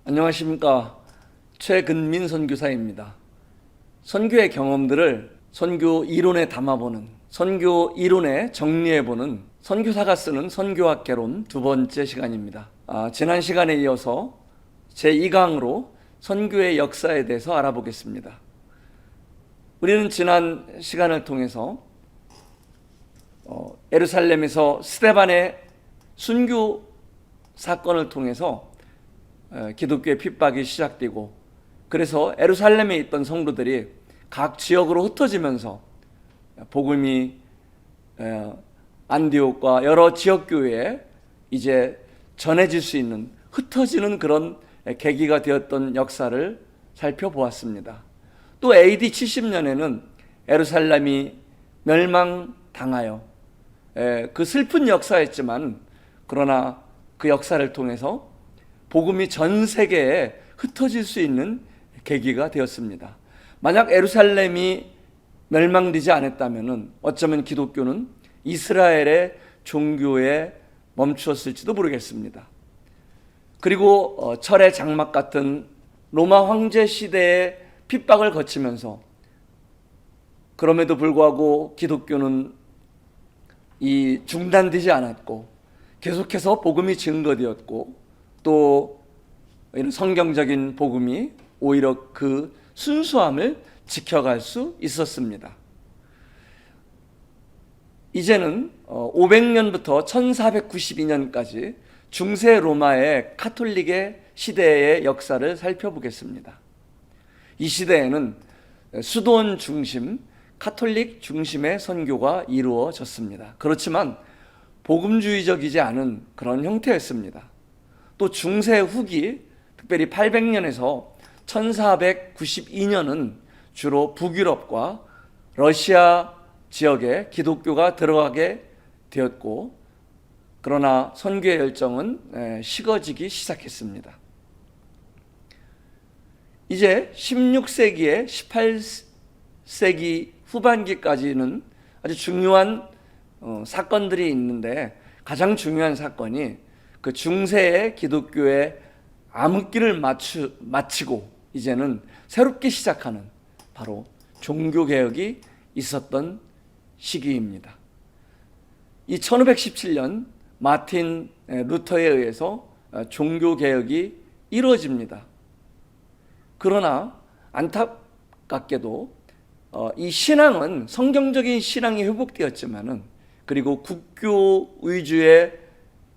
안녕하십니까. 최근민 선교사입니다. 선교의 경험들을 선교 이론에 담아보는, 선교 이론에 정리해보는 선교사가 쓰는 선교학 개론 두 번째 시간입니다. 지난 시간에 이어서 제2강으로 선교의 역사에 대해서 알아보겠습니다. 우리는 지난 시간을 통해서 예루살렘에서 스데반의 순교 사건을 통해서 기독교의 핍박이 시작되고, 그래서 예루살렘에 있던 성도들이 각 지역으로 흩어지면서 복음이 안디옥과 여러 지역교회에 이제 전해질 수 있는, 흩어지는 그런 계기가 되었던 역사를 살펴보았습니다. 또 AD 70년에는 예루살렘이 멸망당하여, 그 슬픈 역사였지만 그러나 그 역사를 통해서 복음이 전 세계에 흩어질 수 있는 계기가 되었습니다. 만약 예루살렘이 멸망되지 않았다면 어쩌면 기독교는 이스라엘의 종교에 멈추었을지도 모르겠습니다. 그리고 철의 장막 같은 로마 황제 시대의 핍박을 거치면서, 그럼에도 불구하고 기독교는 중단되지 않았고 계속해서 복음이 증거되었고, 또 이런 성경적인 복음이 오히려 그 순수함을 지켜갈 수 있었습니다. 이제는 500년부터 1492년까지 중세 로마의 카톨릭의 시대의 역사를 살펴보겠습니다. 이 시대에는 수도원 중심, 카톨릭 중심의 선교가 이루어졌습니다. 그렇지만 복음주의적이지 않은 그런 형태였습니다. 또 중세 후기, 특별히 800년에서 1492년은 주로 북유럽과 러시아 지역에 기독교가 들어가게 되었고, 그러나 선교의 열정은 식어지기 시작했습니다. 이제 16세기에 18세기 후반기까지는 아주 중요한 사건들이 있는데, 가장 중요한 사건이 그 중세의 기독교의 암흑기를 마치고 이제는 새롭게 시작하는 바로 종교개혁이 있었던 시기입니다. 이 1517년 마틴 루터에 의해서 종교개혁이 이루어집니다. 그러나 안타깝게도 이 신앙은, 성경적인 신앙이 회복되었지만은, 그리고 국교 위주의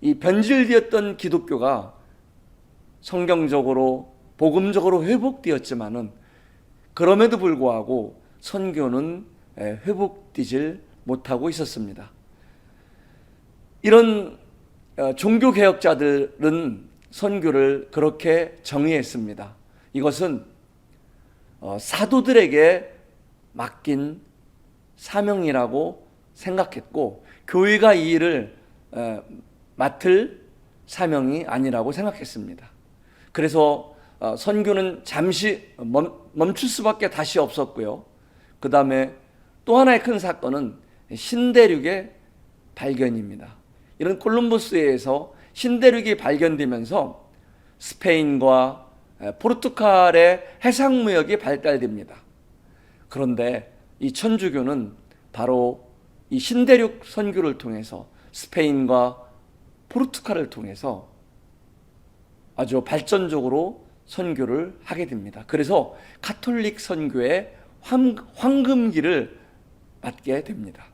이 변질되었던 기독교가 성경적으로 복음적으로 회복되었지만은, 그럼에도 불구하고 선교는 회복되질 못하고 있었습니다. 이런 종교개혁자들은 선교를 그렇게 정의했습니다. 이것은 사도들에게 맡긴 사명이라고 생각했고, 교회가 이 일을 맡을 사명이 아니라고 생각했습니다. 그래서 선교는 잠시 멈출 수밖에 다시 없었고요. 그 다음에 또 하나의 큰 사건은 신대륙의 발견입니다. 이런 콜럼버스에 의해서 신대륙이 발견되면서 스페인과 포르투갈의 해상무역이 발달됩니다. 그런데 이 천주교는 바로 이 신대륙 선교를 통해서 스페인과 포르투갈을 통해서 아주 발전적으로 선교를 하게 됩니다. 그래서 가톨릭 선교의 황금기를 맞게 됩니다.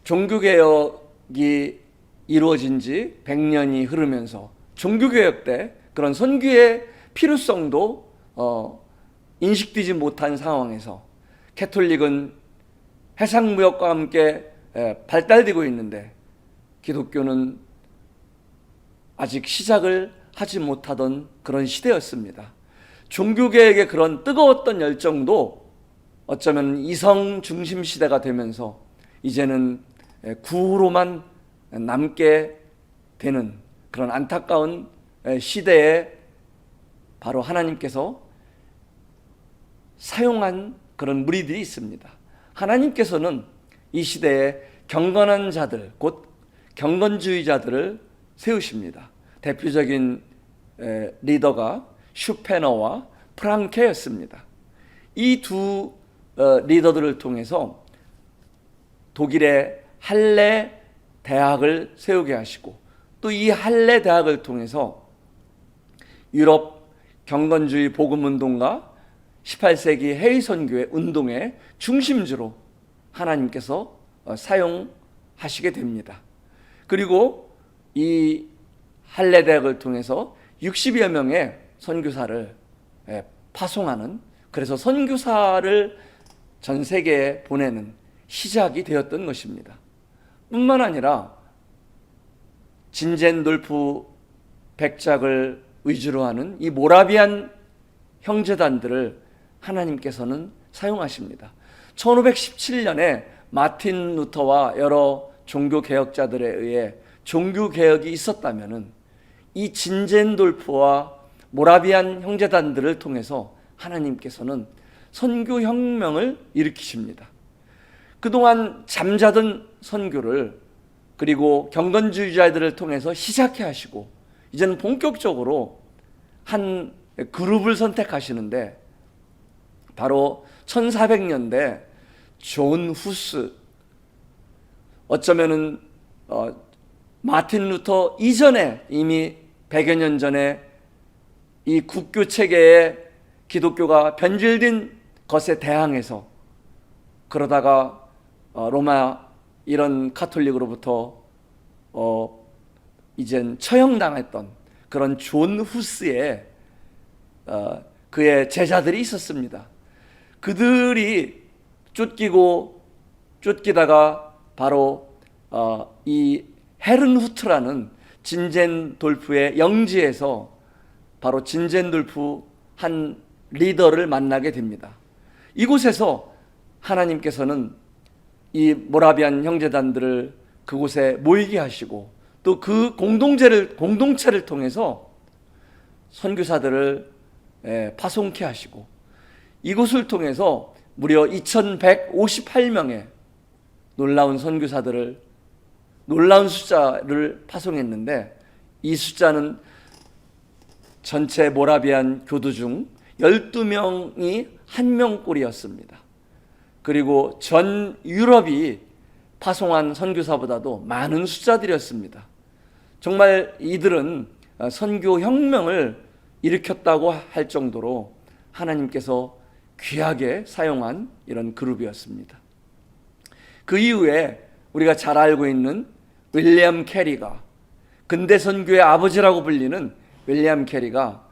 종교개혁이 이루어진 지 100년이 흐르면서 종교개혁 때 그런 선교의 필요성도 인식되지 못한 상황에서 가톨릭은 해상무역과 함께 발달되고 있는데, 기독교는 아직 시작을 하지 못하던 그런 시대였습니다. 종교개혁의 그런 뜨거웠던 열정도 어쩌면 이성 중심 시대가 되면서 이제는 구호로만 남게 되는 그런 안타까운 시대에 바로 하나님께서 사용한 그런 무리들이 있습니다. 하나님께서는 이 시대에 경건한 자들, 곧 경건주의자들을 세우십니다. 대표적인 리더가 슈페너와 프랑케였습니다. 이 두 리더들을 통해서 독일의 할레 대학을 세우게 하시고, 또 이 할레 대학을 통해서 유럽 경건주의 복음운동과 18세기 해외선교의 운동의 중심지로 하나님께서 사용하시게 됩니다. 그리고 이 할레 대학을 통해서 60여 명의 선교사를 파송하는, 그래서 선교사를 전 세계에 보내는 시작이 되었던 것입니다. 뿐만 아니라 진젠돌프 백작을 위주로 하는 이 모라비안 형제단들을 하나님께서는 사용하십니다. 1517년에 마틴 루터와 여러 종교 개혁자들에 의해 종교 개혁이 있었다면은 이 진젠돌프와 모라비안 형제단들을 통해서 하나님께서는 선교 혁명을 일으키십니다. 그동안 잠자던 선교를, 그리고 경건주의자들을 통해서 시작해 하시고, 이제는 본격적으로 한 그룹을 선택하시는데, 바로 1400년대 존 후스, 어쩌면은 마틴 루터 이전에 이미 100여 년 전에 이 국교 체계에 기독교가 변질된 것에 대항해서, 그러다가 로마 이런 카톨릭으로부터 이젠 처형당했던 그런 존 후스의 그의 제자들이 있었습니다. 그들이 쫓기다가 바로 이 헤른후트라는 진젠돌프의 영지에서 바로 진젠돌프 한 리더를 만나게 됩니다. 이곳에서 하나님께서는 이 모라비안 형제단들을 그곳에 모이게 하시고, 또 그 공동체를 통해서 선교사들을 파송케 하시고, 이곳을 통해서 무려 2158명의 놀라운 숫자를 파송했는데, 이 숫자는 전체 모라비안 교도 중 12명이 한 명꼴이었습니다. 그리고 전 유럽이 파송한 선교사보다도 많은 숫자들이었습니다. 정말 이들은 선교 혁명을 일으켰다고 할 정도로 하나님께서 귀하게 사용한 이런 그룹이었습니다. 그 이후에 우리가 잘 알고 있는 윌리엄 캐리가, 근대 선교의 아버지라고 불리는 윌리엄 캐리가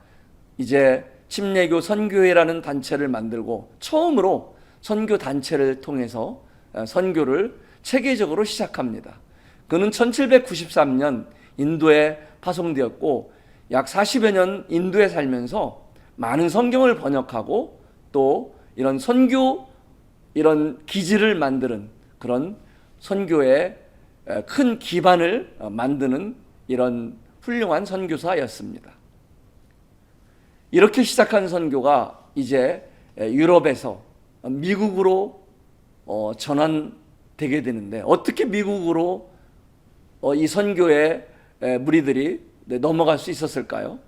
이제 침례교 선교회라는 단체를 만들고 처음으로 선교 단체를 통해서 선교를 체계적으로 시작합니다. 그는 1793년 인도에 파송되었고, 약 40여 년 인도에 살면서 많은 성경을 번역하고, 또 이런 선교 이런 기지를 만드는 그런 선교의 큰 기반을 만드는 이런 훌륭한 선교사였습니다. 이렇게 시작한 선교가 이제 유럽에서 미국으로 전환되게 되는데, 어떻게 미국으로 이 선교의 무리들이 넘어갈 수 있었을까요?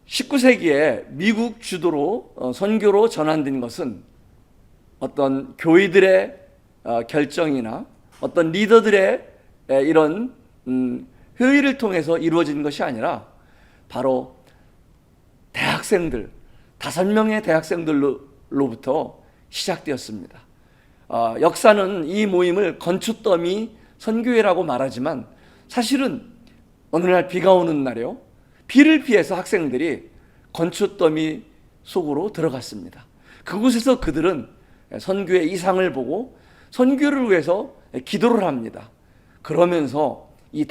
19세기에 미국 주도로 선교로 전환된 것은 어떤 교회들의 결정이나 어떤 리더들의 이런 회의를 통해서 이루어진 것이 아니라 바로 대학생들, 5명의 대학생들로부터 시작되었습니다. 역사는 이 모임을 건축더미 선교회라고 말하지만, 사실은 어느 날 비가 오는 날에요, 비를 피해서 학생들이 건축더미 속으로 들어갔습니다. 그곳에서 그들은 선교의 이상을 보고 선교를 위해서 기도를 합니다. 그러면서 이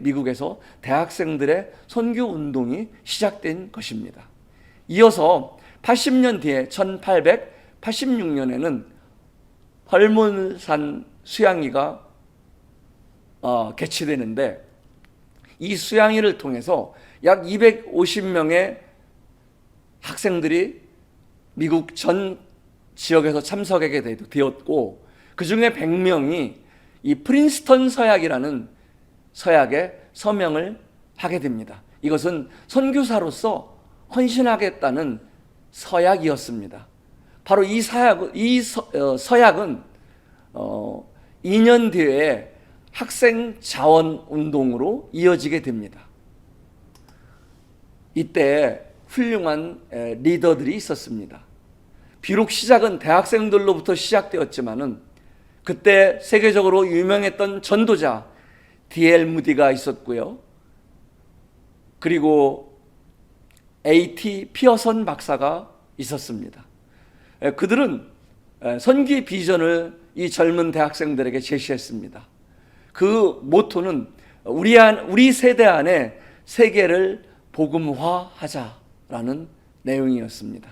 미국에서 대학생들의 선교 운동이 시작된 것입니다. 이어서 80년 뒤에 1886년에는 헐몬산 수양회가 개최되는데, 이 수양회를 통해서 약 250명의 학생들이 미국 전 지역에서 참석하게 되었고, 그 중에 100명이 이 프린스턴 서약이라는 서약에 서명을 하게 됩니다. 이것은 선교사로서 헌신하겠다는 서약이었습니다. 바로 이 서약은 2년 뒤에 학생 자원 운동으로 이어지게 됩니다. 이때 훌륭한 리더들이 있었습니다. 비록 시작은 대학생들로부터 시작되었지만은 그때 세계적으로 유명했던 전도자 D.L. 무디가 있었고요. 그리고 A.T. 피어선 박사가 있었습니다. 그들은 선교의 비전을 이 젊은 대학생들에게 제시했습니다. 그 모토는 우리 세대 안에 세계를 복음화하자라는 내용이었습니다.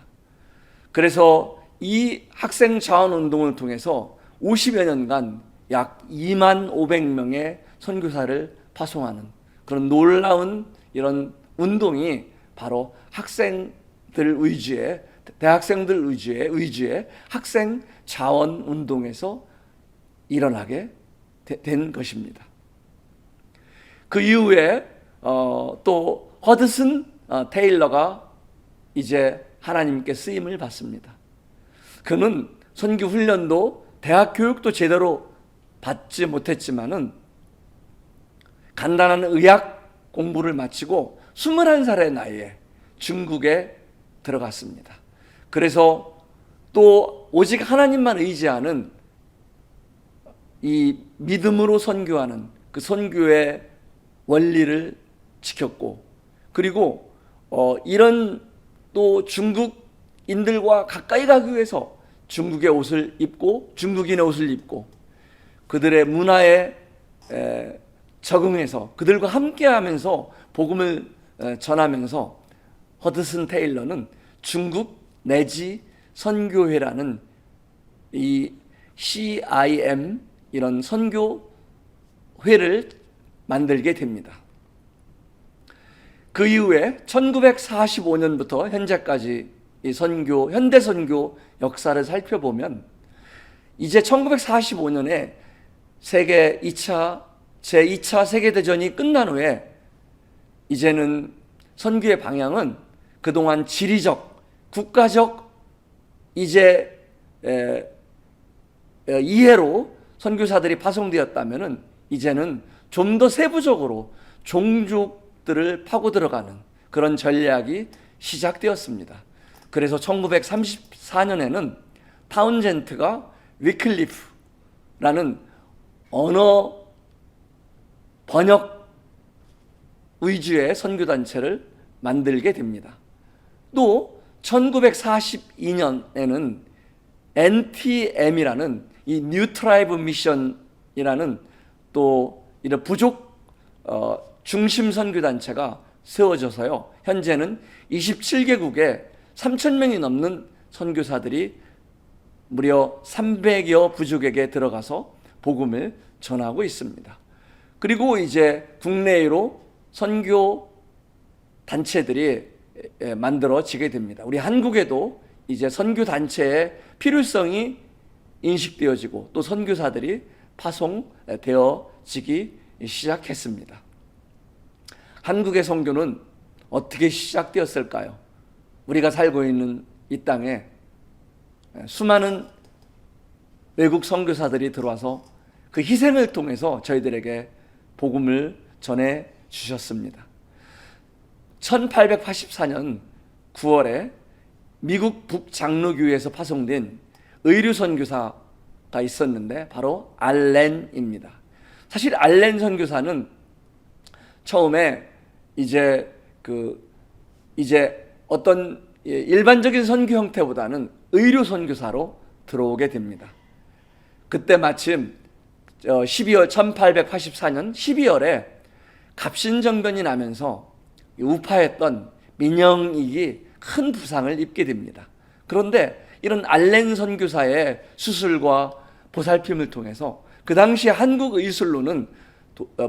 그래서 이 학생 자원 운동을 통해서 50여 년간 약 2만 500명의 선교사를 파송하는 그런 놀라운 이런 운동이 바로 학생들 위주의, 대학생들 위주의 학생 자원 운동에서 일어나게 된 것입니다. 그 이후에 또 허드슨 테일러가 이제 하나님께 쓰임을 받습니다. 그는 선교 훈련도 대학 교육도 제대로 받지 못했지만은 간단한 의학 공부를 마치고 21살의 나이에 중국에 들어갔습니다. 그래서 또 오직 하나님만 의지하는 이 믿음으로 선교하는 그 선교의 원리를 지켰고, 그리고 이런 또 중국인들과 가까이 가기 위해서 중국의 옷을 입고 중국인의 옷을 입고 그들의 문화에 적응해서 그들과 함께하면서 복음을 전하면서 허드슨 테일러는 중국 내지 선교회라는 이 CIM 이런 선교회를 만들게 됩니다. 그 이후에 1945년부터 현재까지 이 선교, 현대 선교 역사를 살펴보면 이제 1945년에 제2차 세계대전이 끝난 후에 이제는 선교의 방향은 그동안 지리적, 국가적 이제 이해로 선교사들이 파송되었다면은 이제는 좀 더 세부적으로 종족들을 파고 들어가는 그런 전략이 시작되었습니다. 그래서 1934년에는 타운젠트가 위클리프라는 언어 번역 위주의 선교단체를 만들게 됩니다. 또 1942년에는 NTM이라는 이 뉴 트라이브 미션이라는 또 이런 부족 중심 선교단체가 세워져서요, 현재는 27개국에 3,000명이 넘는 선교사들이 무려 300여 부족에게 들어가서 복음을 전하고 있습니다. 그리고 이제 국내로 선교 단체들이 만들어지게 됩니다. 우리 한국에도 이제 선교 단체의 필요성이 인식되어지고 또 선교사들이 파송되어지기 시작했습니다. 한국의 선교는 어떻게 시작되었을까요? 우리가 살고 있는 이 땅에 수많은 외국 선교사들이 들어와서 그 희생을 통해서 저희들에게 복음을 전해 주셨습니다. 1884년 9월에 미국 북장로교회에서 파송된 의류 선교사가 있었는데 바로 알렌입니다. 사실 알렌 선교사는 처음에 이제 어떤 일반적인 선교 형태보다는 의료 선교사로 들어오게 됩니다. 그때 마침 1884년 12월에 갑신정변이 나면서 우파했던 민영익이 큰 부상을 입게 됩니다. 그런데 이런 알렌 선교사의 수술과 보살핌을 통해서 그 당시 한국 의술로는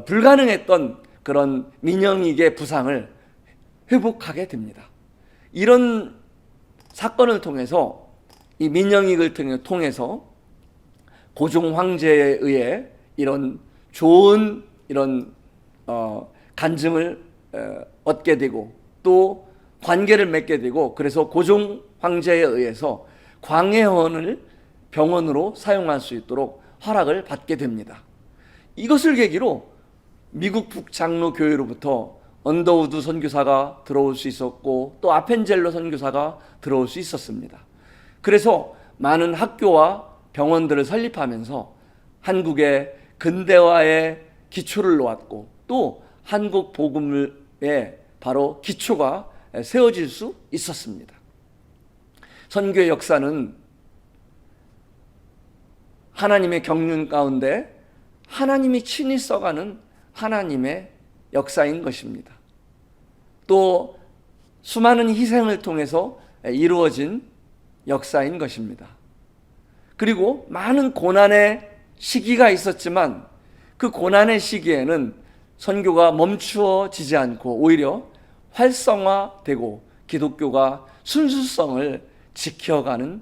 불가능했던 그런 민영익의 부상을 회복하게 됩니다. 이런 사건을 통해서, 이 민영익을 통해서 고종 황제에 의해 이런 좋은 이런 간증을 얻게 되고 또 관계를 맺게 되고, 그래서 고종 황제에 의해서 광해원을 병원으로 사용할 수 있도록 허락을 받게 됩니다. 이것을 계기로 미국 북장로교회로부터 언더우드 선교사가 들어올 수 있었고 또 아펜젤로 선교사가 들어올 수 있었습니다. 그래서 많은 학교와 병원들을 설립하면서 한국의 근대화의 기초를 놓았고 또 한국 복음의 바로 기초가 세워질 수 있었습니다. 선교의 역사는 하나님의 경륜 가운데 하나님이 친히 써가는 하나님의 역사인 것입니다. 또 수많은 희생을 통해서 이루어진 역사인 것입니다. 그리고 많은 고난의 시기가 있었지만 그 고난의 시기에는 선교가 멈추어지지 않고 오히려 활성화되고 기독교가 순수성을 지켜가는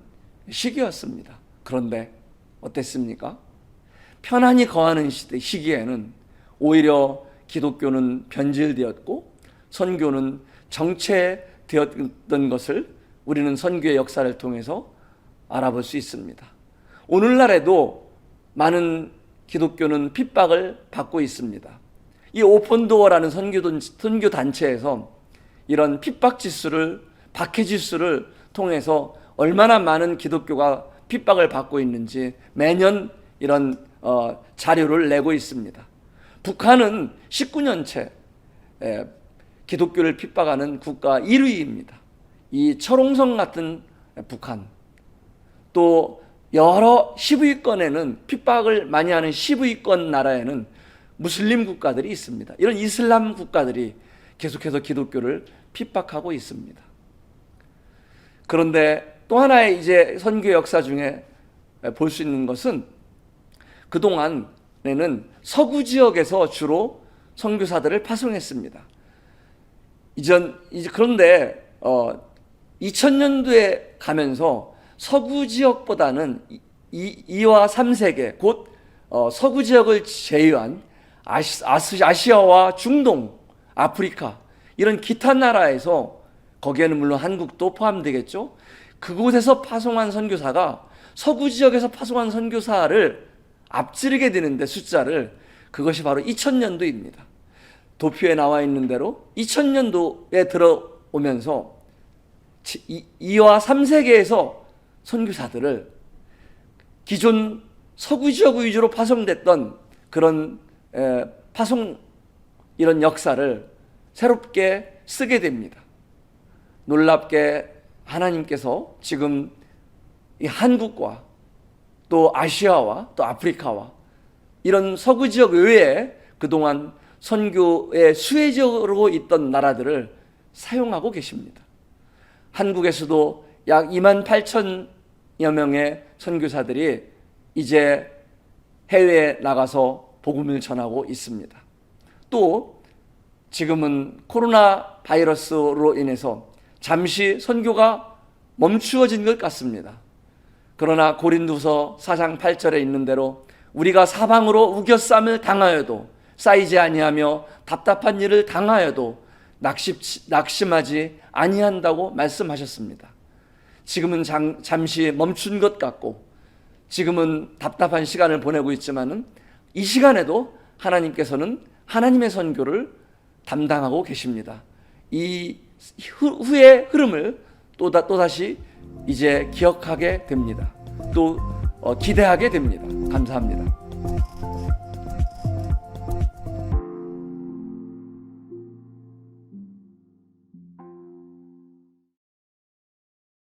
시기였습니다. 그런데 어땠습니까? 편안히 거하는 시기에는 오히려 기독교는 변질되었고 선교는 정체되었던 것을 우리는 선교의 역사를 통해서 알아볼 수 있습니다. 오늘날에도 많은 기독교는 핍박을 받고 있습니다. 이 오픈도어라는 선교 단체에서 이런 핍박 지수를, 박해 지수를 통해서 얼마나 많은 기독교가 핍박을 받고 있는지 매년 이런 자료를 내고 있습니다. 북한은 19년째 기독교를 핍박하는 국가 1위입니다. 이 철옹성 같은 북한, 또 여러 10위권에는 핍박을 많이 하는 10위권 나라에는 무슬림 국가들이 있습니다. 이런 이슬람 국가들이 계속해서 기독교를 핍박하고 있습니다. 그런데 또 하나의 이제 선교 역사 중에 볼 수 있는 것은 그동안에는 서구 지역에서 주로 선교사들을 파송했습니다. 그런데 2000년도에 가면서 서구 지역보다는 2와 3세계, 곧 서구 지역을 제외한 아시아와 중동, 아프리카 이런 기타 나라에서, 거기에는 물론 한국도 포함되겠죠. 그곳에서 파송한 선교사가 서구 지역에서 파송한 선교사를 앞지르게 되는데 숫자를, 그것이 바로 2000년도입니다. 도표에 나와 있는 대로 2000년도에 들어오면서 2와 3세계에서 선교사들을 기존 서구 지역 위주로 파송됐던 그런 파송 이런 역사를 새롭게 쓰게 됩니다. 놀랍게 하나님께서 지금 이 한국과 또 아시아와 또 아프리카와 이런 서구 지역 외에 그동안 선교의 수혜적으로 있던 나라들을 사용하고 계십니다. 한국에서도 약 28,000여 명의 선교사들이 이제 해외에 나가서 복음을 전하고 있습니다. 또 지금은 코로나 바이러스로 인해서 잠시 선교가 멈추어진 것 같습니다. 그러나 고린도서 4장 8절에 있는 대로 우리가 사방으로 우겨쌈을 당하여도 쌓이지 아니하며 답답한 일을 당하여도 낙심하지 아니한다고 말씀하셨습니다. 지금은 잠시 멈춘 것 같고 지금은 답답한 시간을 보내고 있지만은 이 시간에도 하나님께서는 하나님의 선교를 담당하고 계십니다. 이 후의 흐름을 또다시 이제 기억하게 됩니다. 또 기대하게 됩니다. 감사합니다.